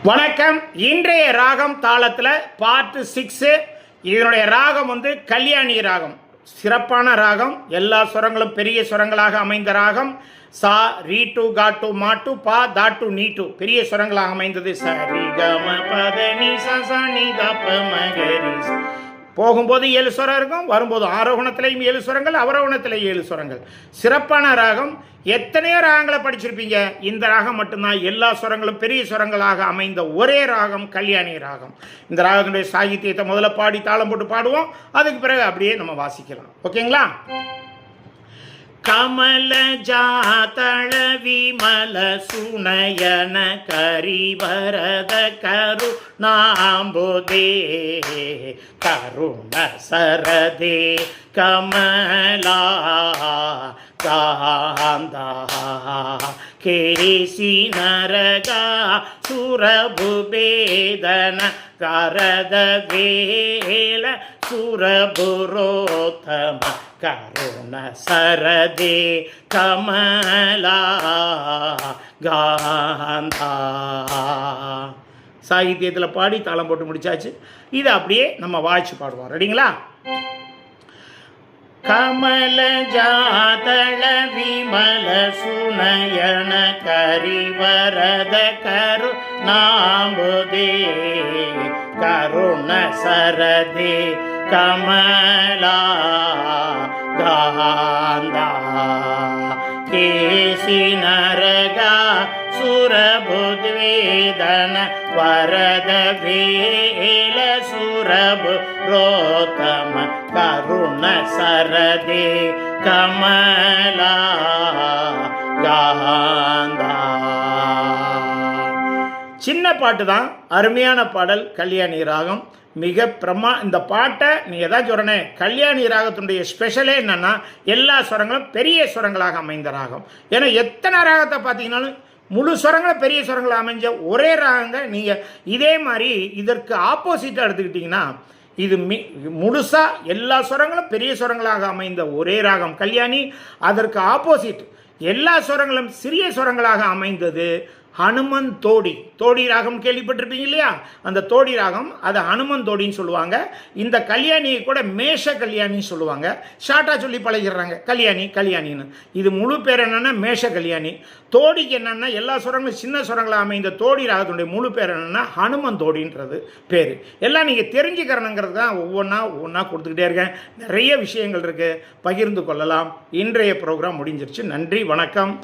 வணக்கம். இன்றைய ராகம் தாளத்தில் பார்ட் 6. இதனுடைய ராகம் கல்யாணி ராகம். சிறப்பான ராகம். எல்லா சுரங்களும் பெரிய சுரங்களாக அமைந்த ராகம். சா ரீ டு கா டு மா டு பா தா டு நீ டு பெரிய சுரங்களாக அமைந்தது. சரி கம பத நீ சா நீ த ப மகரி. போகும்போது 7 சுரம் இருக்கும், வரும்போது ஆரோகணத்திலையும் 7 சுரங்கள், அவரோகணத்திலையும் 7 சுரங்கள். சிறப்பான ராகம். எத்தனையோ ராகங்களை படிச்சிருப்பீங்க. இந்த ராகம் மட்டும்தான் எல்லா சுரங்களும் பெரிய சுரங்களாக அமைந்த ஒரே ராகம் கல்யாணி ராகம். இந்த ராகத்தினுடைய சாகித்யத்தை முதல்ல பாடி தாளம் போட்டு பாடுவோம். அதுக்கு பிறகு அப்படியே நம்ம வாசிக்கலாம். ஓகேங்களா? கமல ஜாதள விமல சுனயன கரிவரத கருணாம்புதே கருண சரதே கமலா காந்தா கேசி நரகா சுரபுபேதன கரத வேல சுரபுரோத்தம கருண சரதே கமலா காந்தா. சாகித்யத்தில் பாடி தாளம் போட்டு முடிச்சாச்சு. இதை அப்படியே நம்ம வாய்ச்சி பாடுவோம். ரெடிங்களா? கமல ஜாதள விமல சுனயன கரிவரத கருணாம்புதே கருண சரதே கமலா காந்தா கேசி நரகா சுரபுத்வேதன வரத வேல சுரபுரோத்தம கருண சரதே கமலா காந்தா. சின்ன பாட்டு தான், அருமையான பாடல். கல்யாணி ராகம் மிக இந்த பாட்டை நீ எதாவது சொல்கிறனே, கல்யாணி ராகத்தினுடைய ஸ்பெஷலே என்னென்னா எல்லா சுரங்களும் பெரிய சுரங்களாக அமைந்த ராகம். ஏன்னா எத்தனை ராகத்தை பார்த்தீங்கன்னாலும் முழு சுரங்களும் பெரிய சுரங்களாக அமைஞ்ச ஒரே ராகங்க. நீங்கள் இதே மாதிரி இதற்கு ஆப்போசிட்டாக எடுத்துக்கிட்டிங்கன்னா இது முழுசாக எல்லா சுரங்களும் பெரிய சுரங்களாக அமைந்த ஒரே ராகம் கல்யாணி. அதற்கு ஆப்போசிட் எல்லா சுரங்களும் சிறிய சுரங்களாக அமைந்தது ஹனுமன் தோடி. தோடி ராகம் கேள்விப்பட்டிருப்பீங்க இல்லையா? அந்த தோடி ராகம் அது ஹனுமன் தோடின்னு சொல்லுவாங்க. இந்த கல்யாணியை கூட மேஷ கல்யாணின்னு சொல்லுவாங்க. ஷார்ட்டாக சொல்லி பழகிடுறாங்க கல்யாணி கல்யாணின்னு. இது முழு பேர் என்னென்னா மேஷ கல்யாணி. தோடிக்கு என்னென்னா எல்லா சுரங்களும் சின்ன சுரங்களாக அமைந்த தோடி ராகத்துடைய முழு பேர் என்னென்னா ஹனுமன் தோடின்றது பேர். எல்லாம் நீங்கள் தெரிஞ்சுக்கிறணுங்கிறது தான் ஒவ்வொன்றா கொடுத்துக்கிட்டே இருக்கேன். நிறைய விஷயங்கள் இருக்குது, பகிர்ந்து கொள்ளலாம். இன்றைய ப்ரோக்ராம் முடிஞ்சிருச்சு. நன்றி, வணக்கம்.